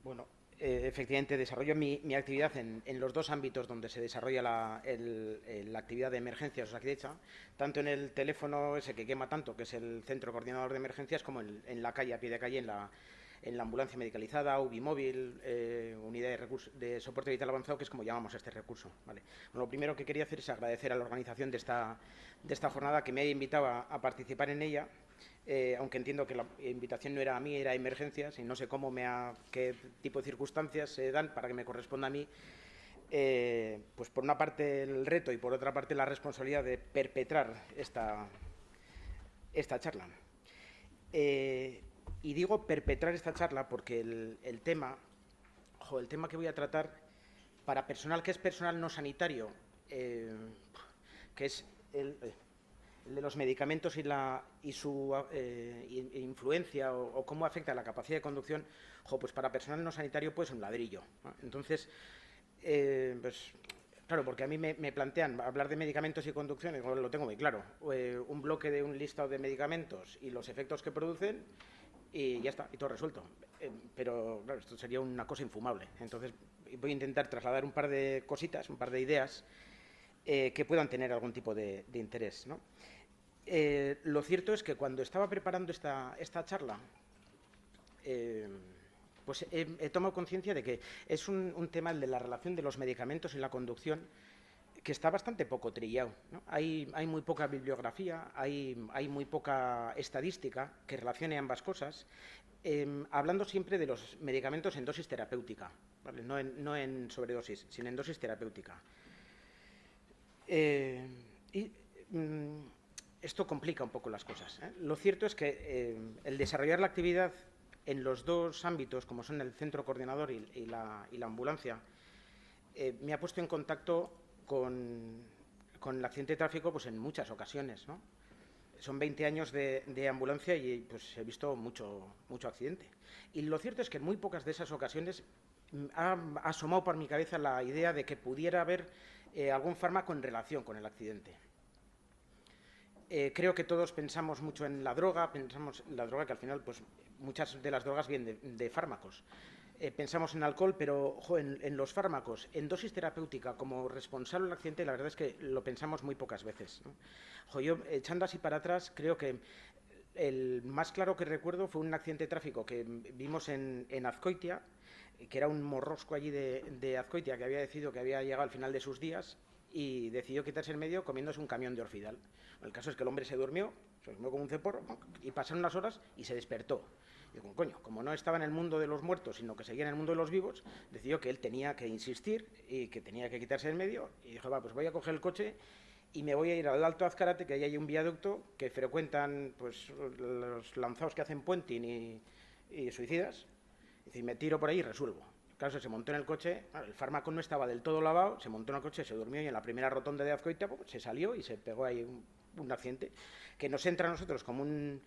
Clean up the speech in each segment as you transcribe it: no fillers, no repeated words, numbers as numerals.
Bueno, efectivamente desarrollo mi actividad en los dos ámbitos donde se desarrolla la actividad de emergencias Osakidetza, tanto en el teléfono ese que quema tanto, que es el Centro Coordinador de Emergencias, como en la calle, a pie de calle, en la ambulancia medicalizada, UBI móvil, unidad de soporte vital avanzado, que es como llamamos a este recurso. ¿Vale? Bueno, lo primero que quería hacer es agradecer a la organización de esta jornada que me haya invitado a participar en ella. Aunque entiendo que la invitación no era a mí, era a emergencias, y no sé qué tipo de circunstancias se dan para que me corresponda a mí, pues por una parte el reto y por otra parte la responsabilidad de perpetrar esta charla. Y digo perpetrar esta charla porque el tema que voy a tratar, para personal que es personal no sanitario, que es el de los medicamentos y su influencia o cómo afecta la capacidad de conducción, pues para personal no sanitario puede ser un ladrillo, ¿no? Entonces, pues claro, porque a mí me plantean hablar de medicamentos y conducción, y lo tengo muy claro. Un bloque de un listado de medicamentos y los efectos que producen, y ya está, y todo resuelto. Pero claro, esto sería una cosa infumable. Entonces voy a intentar trasladar un par de cositas, un par de ideas que puedan tener algún tipo de interés, ¿no? Lo cierto es que cuando estaba preparando esta charla, pues he tomado conciencia de que es un tema, el de la relación de los medicamentos y la conducción, que está bastante poco trillado, ¿no? Hay muy poca bibliografía, hay muy poca estadística que relacione ambas cosas, hablando siempre de los medicamentos en dosis terapéutica, ¿vale? No en sobredosis, sino en dosis terapéutica. Y esto complica un poco las cosas, ¿eh? Lo cierto es que el desarrollar la actividad en los dos ámbitos, como son el centro coordinador y la ambulancia, me ha puesto en contacto con el accidente de tráfico, pues en muchas ocasiones, ¿no? Son 20 años de ambulancia y pues he visto mucho accidente. Y lo cierto es que en muy pocas de esas ocasiones ha asomado por mi cabeza la idea de que pudiera haber algún fármaco en relación con el accidente. Creo que todos pensamos mucho en la droga, que al final, pues muchas de las drogas vienen de fármacos. Pensamos en alcohol, pero en los fármacos, en dosis terapéutica, como responsable del accidente, la verdad es que lo pensamos muy pocas veces, ¿no? Yo, echando así para atrás, creo que el más claro que recuerdo fue un accidente de tráfico que vimos en Azcoitia, que era un morrosco allí de Azcoitia que había decidido que había llegado al final de sus días y decidió quitarse el medio comiéndose un camión de Orfidal. El caso es que el hombre se durmió como un ceporro, y pasaron unas horas y se despertó. Y digo, coño, como no estaba en el mundo de los muertos, sino que seguía en el mundo de los vivos, decidió que él tenía que insistir y que tenía que quitarse el medio, y dijo, va, pues voy a coger el coche y me voy a ir al Alto Azcárate, que ahí hay un viaducto que frecuentan pues los lanzados que hacen puenting y suicidas. Y me tiro por ahí y resuelvo. Claro, se montó en el coche, el fármaco no estaba del todo lavado, se montó en el coche, se durmió y en la primera rotonda de Azcoitia pues, se salió y se pegó ahí un accidente que nos entra a nosotros como un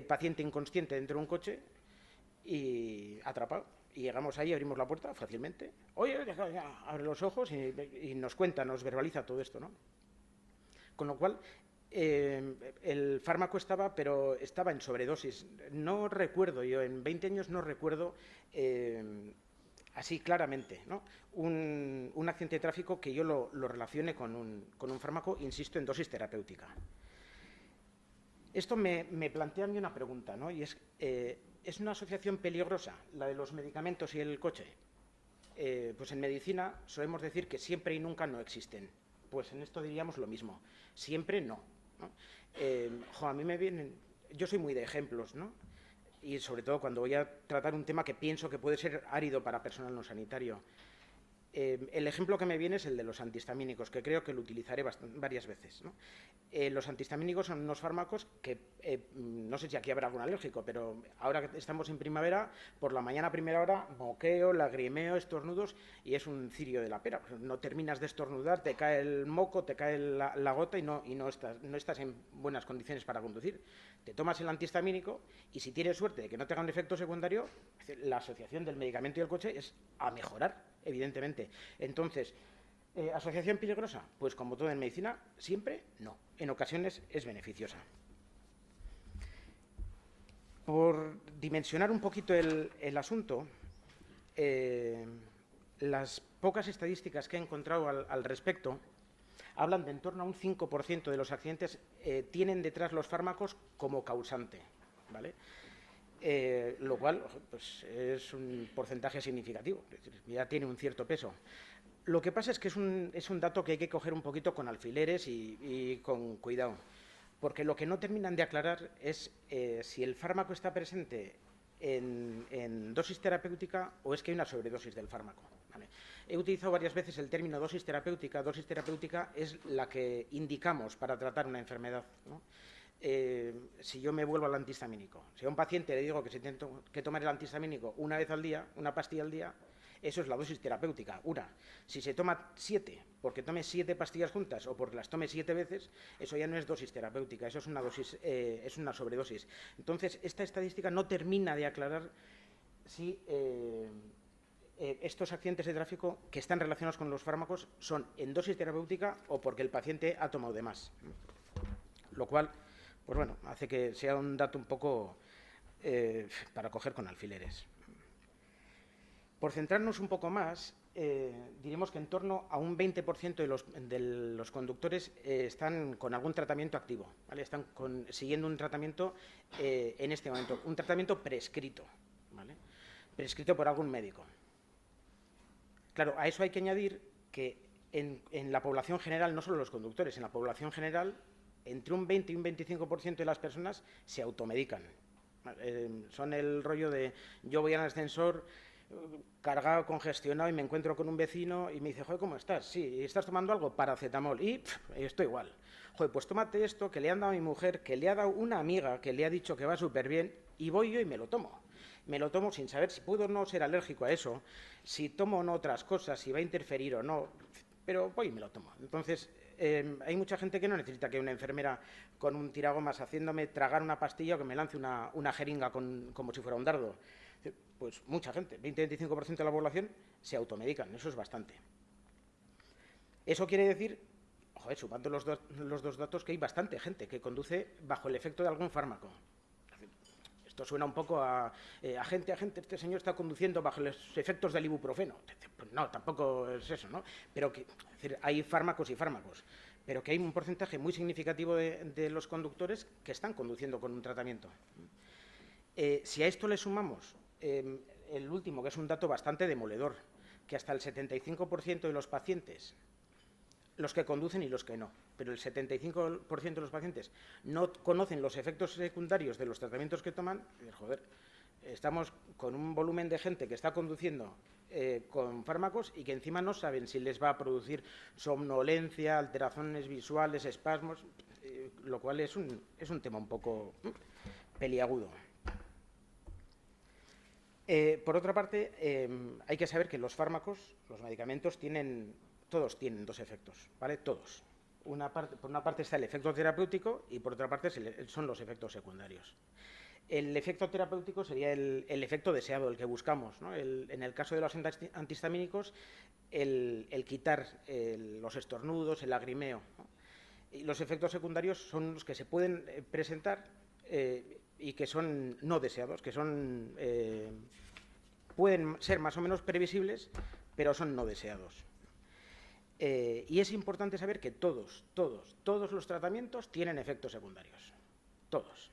paciente inconsciente dentro de un coche y atrapado. Y llegamos ahí, abrimos la puerta fácilmente. Oye, abre los ojos y nos cuenta, nos verbaliza todo esto, ¿no? Con lo cual, el fármaco estaba, pero estaba en sobredosis. No recuerdo, yo en 20 años no recuerdo así claramente, ¿no? Un accidente de tráfico que yo lo relacione con un fármaco, insisto, en dosis terapéutica. Esto me plantea a mí una pregunta, ¿no? Y ¿es una asociación peligrosa la de los medicamentos y el coche? Pues en medicina solemos decir que siempre y nunca no existen. Pues en esto diríamos lo mismo. Siempre no, ¿no? A mí me vienen... Yo soy muy de ejemplos, ¿no? Y sobre todo cuando voy a tratar un tema que pienso que puede ser árido para personal no sanitario. El ejemplo que me viene es el de los antihistamínicos, que creo que lo utilizaré varias veces, ¿no? Los antihistamínicos son unos fármacos que, no sé si aquí habrá algún alérgico, pero ahora que estamos en primavera, por la mañana a primera hora, moqueo, lagrimeo, estornudos, y es un cirio de la pera. No terminas de estornudar, te cae el moco, te cae la gota y no estás en buenas condiciones para conducir. Te tomas el antihistamínico y si tienes suerte de que no te haga un efecto secundario, la asociación del medicamento y el coche es a mejorar, evidentemente. Entonces, ¿asociación peligrosa? Pues como todo en medicina, siempre no. En ocasiones es beneficiosa. Por dimensionar un poquito el asunto, las pocas estadísticas que he encontrado al respecto hablan de en torno a un 5% de los accidentes tienen detrás los fármacos como causante, ¿vale? Lo cual pues, es un porcentaje significativo, es decir, ya tiene un cierto peso. Lo que pasa es que es un dato que hay que coger un poquito con alfileres y con cuidado, porque lo que no terminan de aclarar es si el fármaco está presente en dosis terapéutica o es que hay una sobredosis del fármaco. ¿Vale? He utilizado varias veces el término dosis terapéutica. Dosis terapéutica es la que indicamos para tratar una enfermedad, ¿no? Si yo me vuelvo al antihistamínico, si a un paciente le digo que se tiene que tomar el antihistamínico una vez al día, una pastilla al día, eso es la dosis terapéutica, una. Si se toma 7, porque tome 7 pastillas juntas o porque las tome 7 veces, eso ya no es dosis terapéutica, eso es una dosis, es una sobredosis. Entonces, esta estadística no termina de aclarar si estos accidentes de tráfico que están relacionados con los fármacos son en dosis terapéutica o porque el paciente ha tomado de más. Lo cual, pues bueno, hace que sea un dato un poco para coger con alfileres. Por centrarnos un poco más, diremos que en torno a un 20% de los conductores están con algún tratamiento activo, ¿vale? Están siguiendo un tratamiento en este momento, un tratamiento prescrito, ¿vale? Prescrito por algún médico. Claro, a eso hay que añadir que en la población general, no solo los conductores, en la población general, entre un 20 y un 25% de las personas se automedican. Son el rollo de yo voy al ascensor cargado, congestionado y me encuentro con un vecino y me dice, joder, ¿cómo estás? Sí, ¿estás tomando algo? Paracetamol. Y estoy igual. Joder, pues tómate esto que le han dado a mi mujer, que le ha dado una amiga, que le ha dicho que va súper bien, y voy yo y me lo tomo. Me lo tomo sin saber si puedo o no ser alérgico a eso, si tomo o no otras cosas, si va a interferir o no, pero voy y me lo tomo. Entonces, hay mucha gente que no necesita que una enfermera con un tiragomas haciéndome tragar una pastilla o que me lance una jeringa como si fuera un dardo. Pues mucha gente, 20-25% de la población se automedican, eso es bastante. Eso quiere decir, joder, sumando los dos datos, que hay bastante gente que conduce bajo el efecto de algún fármaco. Esto suena un poco a agente, este señor está conduciendo bajo los efectos del ibuprofeno. Pues no, tampoco es eso, ¿no? Pero que, es decir, hay fármacos y fármacos, pero que hay un porcentaje muy significativo de los conductores que están conduciendo con un tratamiento. Si a esto le sumamos el último, que es un dato bastante demoledor, que hasta el 75% de los pacientes, los que conducen y los que no, pero el 75% de los pacientes no conocen los efectos secundarios de los tratamientos que toman, joder, estamos con un volumen de gente que está conduciendo con fármacos y que encima no saben si les va a producir somnolencia, alteraciones visuales, espasmos, lo cual es un tema un poco peliagudo. Por otra parte, hay que saber que los fármacos, los medicamentos, todos tienen dos efectos, ¿vale? Todos. Por una parte está el efecto terapéutico y por otra parte son los efectos secundarios. El efecto terapéutico sería el efecto deseado, el que buscamos, ¿no? En el caso de los antihistamínicos, el quitar los estornudos, el lagrimeo, ¿no? Y los efectos secundarios son los que se pueden presentar y que son no deseados, que pueden ser más o menos previsibles, pero son no deseados. Y es importante saber que todos los tratamientos tienen efectos secundarios. Todos.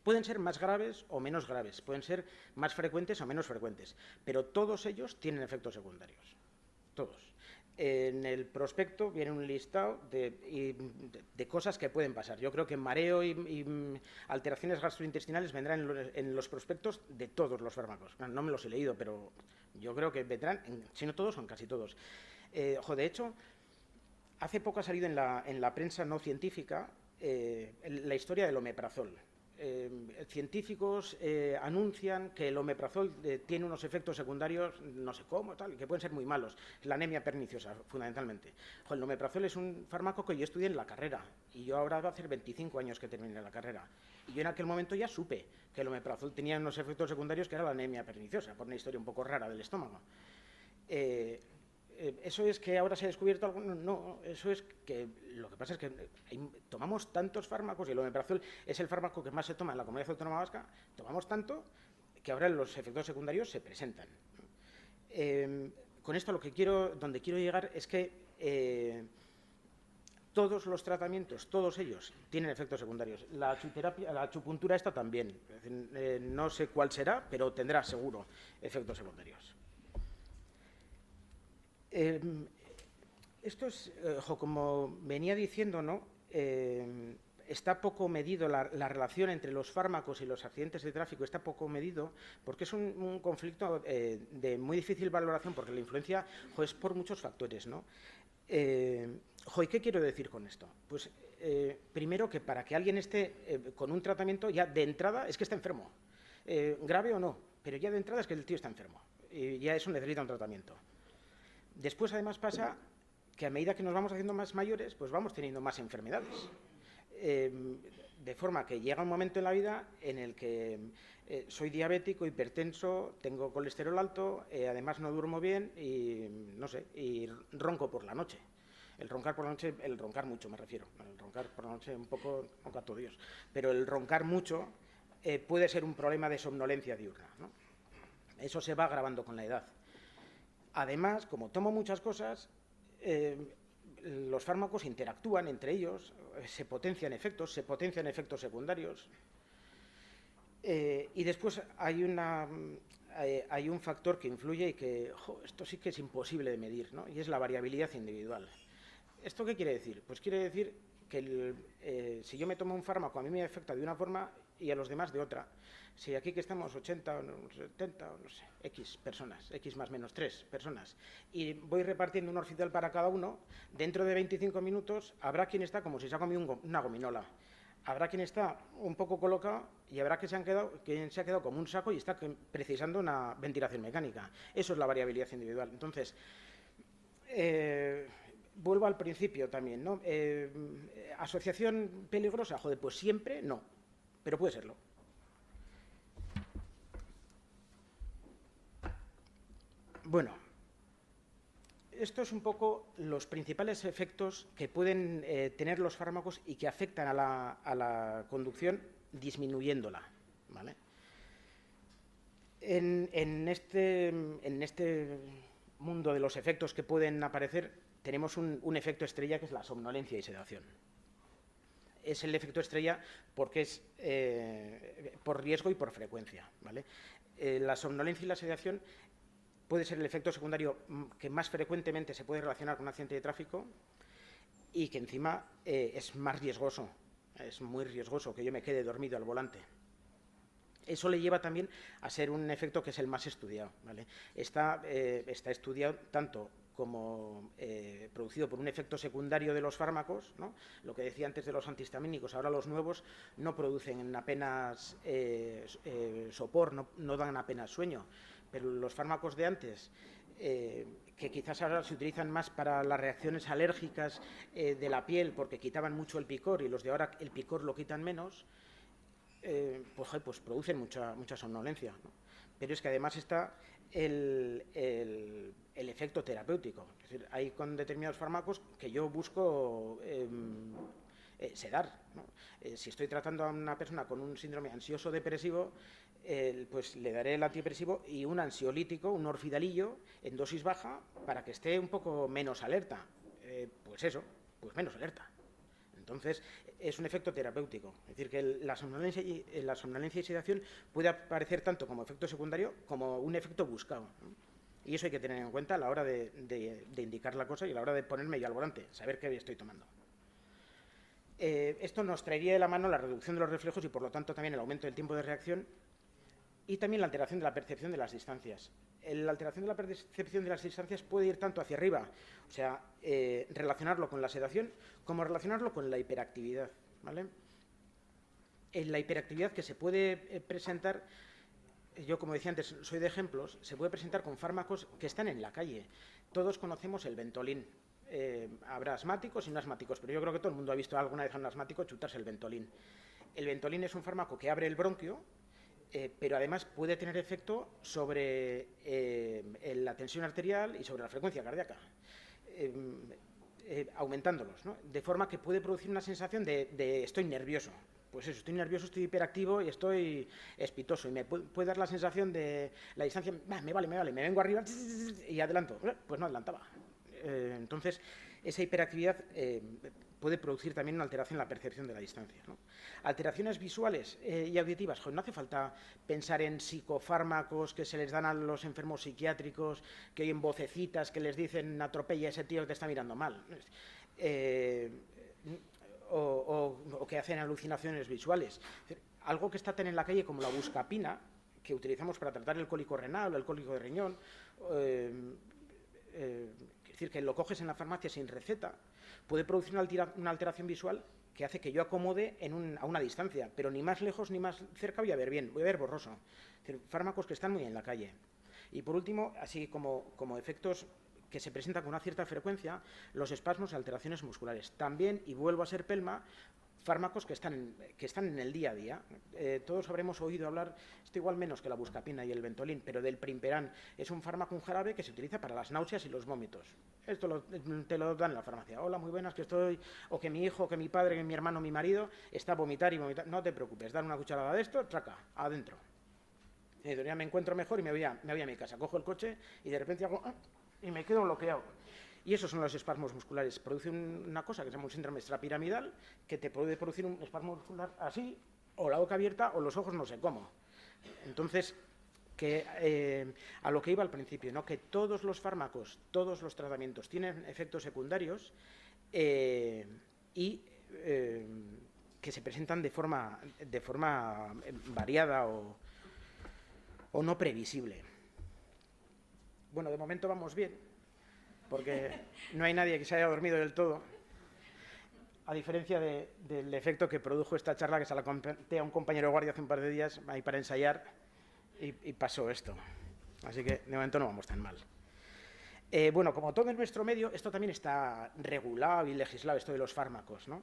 Pueden ser más graves o menos graves, pueden ser más frecuentes o menos frecuentes, pero todos ellos tienen efectos secundarios. Todos. En el prospecto viene un listado de cosas que pueden pasar. Yo creo que mareo y alteraciones gastrointestinales vendrán en los prospectos de todos los fármacos. No me los he leído, pero yo creo que vendrán, si no todos, son casi todos. De hecho, hace poco ha salido en la prensa no científica la historia del omeprazol. Científicos anuncian que el omeprazol tiene unos efectos secundarios, no sé cómo, tal, que pueden ser muy malos. La anemia perniciosa, fundamentalmente. El omeprazol es un fármaco que yo estudié en la carrera y yo ahora va a hacer 25 años que terminé la carrera. Y yo en aquel momento ya supe que el omeprazol tenía unos efectos secundarios que era la anemia perniciosa, por una historia un poco rara del estómago. ¿Eso es que ahora se ha descubierto algo? No, no, eso es que lo que pasa es que tomamos tantos fármacos, y el omeprazol es el fármaco que más se toma en la Comunidad Autónoma Vasca, tomamos tanto que ahora los efectos secundarios se presentan. Con esto donde quiero llegar es que todos los tratamientos, todos ellos, tienen efectos secundarios. La acupuntura esta también. Es decir, no sé cuál será, pero tendrá seguro efectos secundarios. Esto es, como venía diciendo, ¿no? Está poco medido la relación entre los fármacos y los accidentes de tráfico, está poco medido porque es un conflicto de muy difícil valoración, porque la influencia es por muchos factores, ¿no? ¿Y qué quiero decir con esto? Pues primero que para que alguien esté con un tratamiento, ya de entrada es que está enfermo, grave o no, pero ya de entrada es que el tío está enfermo y ya eso necesita un tratamiento. Después, además, pasa que a medida que nos vamos haciendo más mayores, pues vamos teniendo más enfermedades. De forma que llega un momento en la vida en el que soy diabético, hipertenso, tengo colesterol alto, además no duermo bien y, no sé, y ronco por la noche. El roncar por la noche, el roncar mucho me refiero, el roncar por la noche un poco, a todo Dios, pero el roncar mucho puede ser un problema de somnolencia diurna, ¿no? Eso se va agravando con la edad. Además, como tomo muchas cosas, los fármacos interactúan entre ellos, se potencian efectos secundarios. Y después hay un factor que influye y que esto sí que es imposible de medir, ¿no? Y es la variabilidad individual. ¿Esto qué quiere decir? Pues quiere decir que si yo me tomo un fármaco a mí me afecta de una forma y a los demás de otra. Si aquí que estamos 80 o 70 o no sé, X personas, X más menos 3 personas, y voy repartiendo un orfidal para cada uno, dentro de 25 minutos habrá quien está como si se ha comido una gominola. Habrá quien está un poco colocado y habrá quien se ha quedado como un saco y está precisando una ventilación mecánica. Eso es la variabilidad individual. Entonces, vuelvo al principio también, ¿no? ¿Asociación peligrosa? Joder, pues siempre no, pero puede serlo. Bueno, esto es un poco los principales efectos que pueden tener los fármacos y que afectan a la conducción disminuyéndola, ¿vale? En este mundo de los efectos que pueden aparecer tenemos un efecto estrella que es la somnolencia y sedación. Es el efecto estrella porque es por riesgo y por frecuencia, ¿vale? La somnolencia y la sedación puede ser el efecto secundario que más frecuentemente se puede relacionar con un accidente de tráfico y que encima es más riesgoso, es muy riesgoso que yo me quede dormido al volante. Eso le lleva también a ser un efecto que es el más estudiado, ¿vale? Está estudiado tanto como producido por un efecto secundario de los fármacos, ¿no? Lo que decía antes de los antihistamínicos, ahora los nuevos no producen apenas sopor, no dan apenas sueño, pero los fármacos de antes, que quizás ahora se utilizan más para las reacciones alérgicas de la piel porque quitaban mucho el picor y los de ahora el picor lo quitan menos, pues producen mucha somnolencia, ¿no? Pero es que además está el efecto terapéutico. Es decir, hay con determinados fármacos que yo busco sedar, ¿no? Si estoy tratando a una persona con un síndrome ansioso-depresivo, pues le daré el antidepresivo y un ansiolítico, un orfidalillo, en dosis baja, para que esté un poco menos alerta. Pues menos alerta. Entonces, es un efecto terapéutico. Es decir, que la somnolencia y sedación puede aparecer tanto como efecto secundario como un efecto buscado, ¿no? Y eso hay que tener en cuenta a la hora de indicar la cosa y a la hora de ponerme yo al volante, saber qué estoy tomando. Esto nos traería de la mano la reducción de los reflejos y, por lo tanto, también el aumento del tiempo de reacción y también la alteración de la percepción de las distancias. La alteración de la percepción de las distancias puede ir tanto hacia arriba, o sea, relacionarlo con la sedación, como relacionarlo con la hiperactividad, ¿vale? En la hiperactividad que se puede presentar, yo como decía antes, soy de ejemplos, se puede presentar con fármacos que están en la calle. Todos conocemos el Ventolin. Habrá asmáticos y no asmáticos, pero yo creo que todo el mundo ha visto alguna vez a un asmático chutarse el Ventolin. El Ventolin es un fármaco que abre el bronquio, pero además puede tener efecto sobre la tensión arterial y sobre la frecuencia cardíaca, aumentándolos, ¿no? De forma que puede producir una sensación de estoy nervioso. Pues eso, estoy nervioso, estoy hiperactivo y estoy espitoso. Y me puede dar la sensación de la distancia, me vale, me vengo arriba y adelanto. Pues no adelantaba. Entonces, esa hiperactividad puede producir también una alteración en la percepción de la distancia, ¿no? Alteraciones visuales y auditivas. Joder, no hace falta pensar en psicofármacos que se les dan a los enfermos psiquiátricos, que oyen vocecitas que les dicen atropella a ese tío que te está mirando mal. O que hacen alucinaciones visuales. Algo que está tan en la calle como la buscapina, que utilizamos para tratar el cólico renal o el cólico de riñón, es decir, que lo coges en la farmacia sin receta, puede producir una alteración visual que hace que yo acomode a una distancia, pero ni más lejos ni más cerca voy a ver bien, voy a ver borroso. Es decir, fármacos que están muy en la calle. Y por último, así como efectos que se presentan con una cierta frecuencia, los espasmos y alteraciones musculares. También, y vuelvo a ser Pelma, fármacos que están en el día a día. Todos habremos oído hablar, esto igual menos que la buscapina y el Ventolin, pero del Primperan. Es un fármaco, un jarabe que se utiliza para las náuseas y los vómitos. Esto te lo dan en la farmacia. Hola, muy buenas, que estoy, o que mi hijo, que mi padre, que mi hermano, mi marido, está a vomitar y vomitar. No te preocupes, dan una cucharada de esto, traca, adentro. Ya me encuentro mejor y me voy a mi casa. Cojo el coche y de repente hago y me quedo bloqueado. Y esos son los espasmos musculares. Produce una cosa que se llama un síndrome extrapiramidal, que te puede producir un espasmo muscular así, o la boca abierta, o los ojos no sé cómo. Entonces, a lo que iba al principio, ¿no? Que todos los fármacos, todos los tratamientos tienen efectos secundarios y que se presentan de forma variada o no previsible. Bueno, de momento vamos bien, porque no hay nadie que se haya dormido del todo, a diferencia del efecto que produjo esta charla, que se la conté a un compañero de guardia hace un par de días ahí para ensayar, y pasó esto. Así que de momento no vamos tan mal. Bueno, como todo en nuestro medio, esto también está regulado y legislado, esto de los fármacos, ¿no?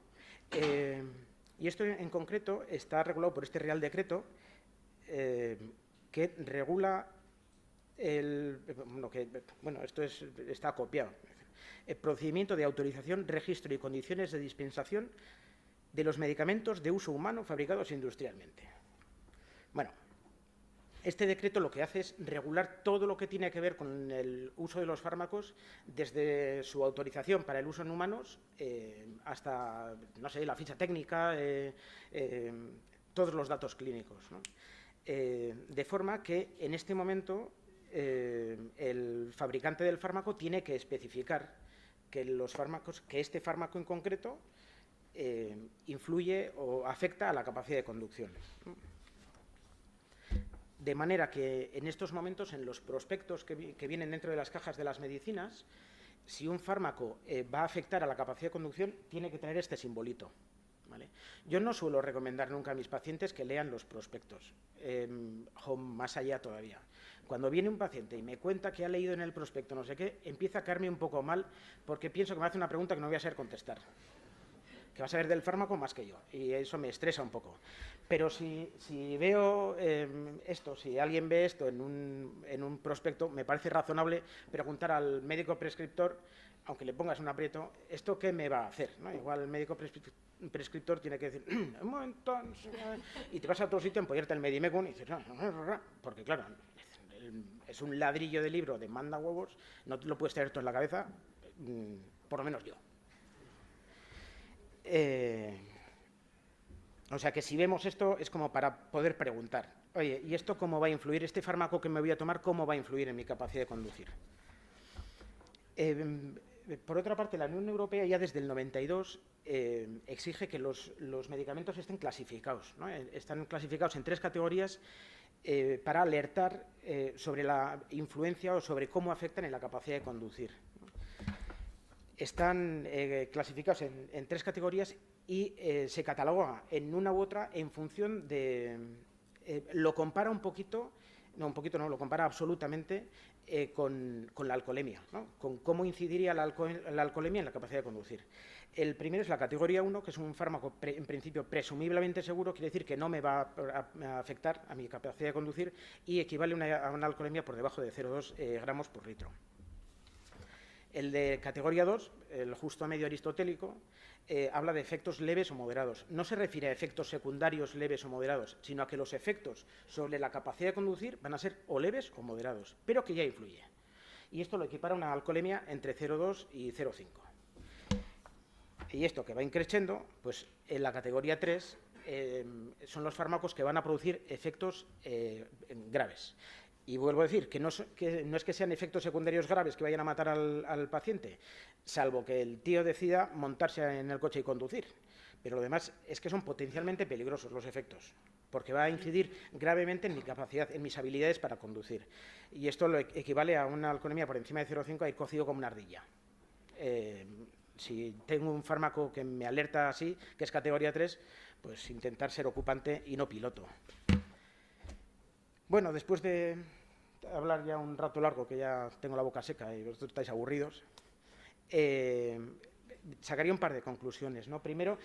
Y esto en concreto está regulado por este Real Decreto que regula esto está copiado. El procedimiento de autorización, registro y condiciones de dispensación de los medicamentos de uso humano fabricados industrialmente. Bueno, este decreto lo que hace es regular todo lo que tiene que ver con el uso de los fármacos, desde su autorización para el uso en humanos hasta, no sé, la ficha técnica, todos los datos clínicos, ¿no? De forma que en este momento el fabricante del fármaco tiene que especificar que este fármaco en concreto influye o afecta a la capacidad de conducción. De manera que en estos momentos, en los prospectos que vienen dentro de las cajas de las medicinas, si un fármaco va a afectar a la capacidad de conducción, tiene que tener este simbolito, ¿vale? Yo no suelo recomendar nunca a mis pacientes que lean los prospectos, más allá todavía. Cuando viene un paciente y me cuenta que ha leído en el prospecto no sé qué, empieza a caerme un poco mal porque pienso que me hace una pregunta que no voy a saber contestar, que va a saber del fármaco más que yo, y eso me estresa un poco. Pero si veo si alguien ve esto en un prospecto, me parece razonable preguntar al médico prescriptor, aunque le pongas un aprieto, ¿esto qué me va a hacer?, ¿no? Igual el médico prescriptor tiene que decir, un momento, y te vas a otro sitio a empollarte el Medimecum y dices, porque claro, es un ladrillo de libro de manda huevos, no te lo puedes tener todo en la cabeza, por lo menos yo. O sea que si vemos esto es como para poder preguntar, oye, ¿y esto cómo va a influir? ¿Este fármaco que me voy a tomar cómo va a influir en mi capacidad de conducir? Por otra parte, la Unión Europea ya desde el 92 exige que los medicamentos estén clasificados, ¿no? Están clasificados en 3 categorías para alertar sobre la influencia o sobre cómo afectan en la capacidad de conducir. Están clasificados en 3 categorías y se cataloga en una u otra en función de... lo compara un poquito, no un poquito, no, lo compara absolutamente con la alcoholemia, ¿no? Con cómo incidiría la alcoholemia en la capacidad de conducir. El primero es la categoría 1, que es un fármaco en principio presumiblemente seguro, quiere decir que no me va a afectar a mi capacidad de conducir y equivale a una alcoholemia por debajo de 0,2 gramos por litro. El de categoría 2, el justo medio aristotélico, habla de efectos leves o moderados. No se refiere a efectos secundarios leves o moderados, sino a que los efectos sobre la capacidad de conducir van a ser o leves o moderados, pero que ya influye. Y esto lo equipara a una alcoholemia entre 0,2 y 0,5. Y esto que va increciendo, pues en la categoría 3 son los fármacos que van a producir efectos graves. Y vuelvo a decir que no es que sean efectos secundarios graves que vayan a matar al paciente, salvo que el tío decida montarse en el coche y conducir. Pero lo demás es que son potencialmente peligrosos los efectos, porque va a incidir gravemente en mi capacidad, en mis habilidades para conducir. Y esto lo equivale a una alcoholemia por encima de 0,5 a ir cocido como una ardilla. Si tengo un fármaco que me alerta así, que es categoría 3, pues intentar ser ocupante y no piloto. Bueno, después de hablar ya un rato largo, que ya tengo la boca seca y vosotros estáis aburridos, sacaría un par de conclusiones, ¿no? Primero,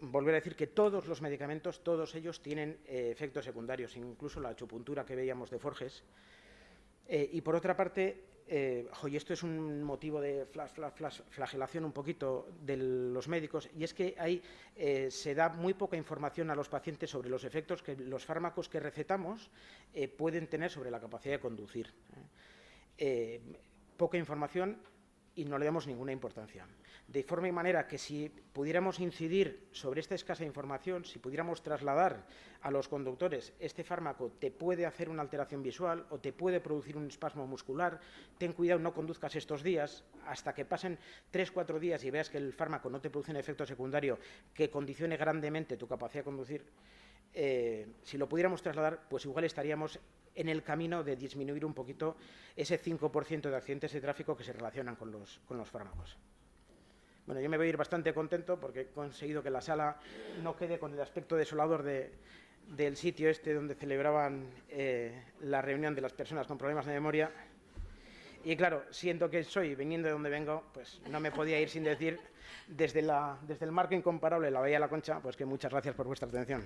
volver a decir que todos los medicamentos, todos ellos tienen efectos secundarios, incluso la acupuntura que veíamos de Forges. Y por otra parte, y esto es un motivo de flagelación un poquito de los médicos, y es que ahí se da muy poca información a los pacientes sobre los efectos que los fármacos que recetamos pueden tener sobre la capacidad de conducir. Poca información y no le damos ninguna importancia. De forma y manera que si pudiéramos incidir sobre esta escasa información, si pudiéramos trasladar a los conductores este fármaco te puede hacer una alteración visual o te puede producir un espasmo muscular, ten cuidado, no conduzcas estos días, hasta que pasen 3-4 días y veas que el fármaco no te produce un efecto secundario que condicione grandemente tu capacidad de conducir, si lo pudiéramos trasladar, pues igual estaríamos en el camino de disminuir un poquito ese 5% de accidentes de tráfico que se relacionan con los fármacos. Bueno, yo me voy a ir bastante contento porque he conseguido que la sala no quede con el aspecto desolador del sitio este donde celebraban la reunión de las personas con problemas de memoria. Y claro, siento que soy, viniendo de donde vengo, pues no me podía ir sin decir, desde el marco incomparable, la Bahía de la Concha, pues que muchas gracias por vuestra atención.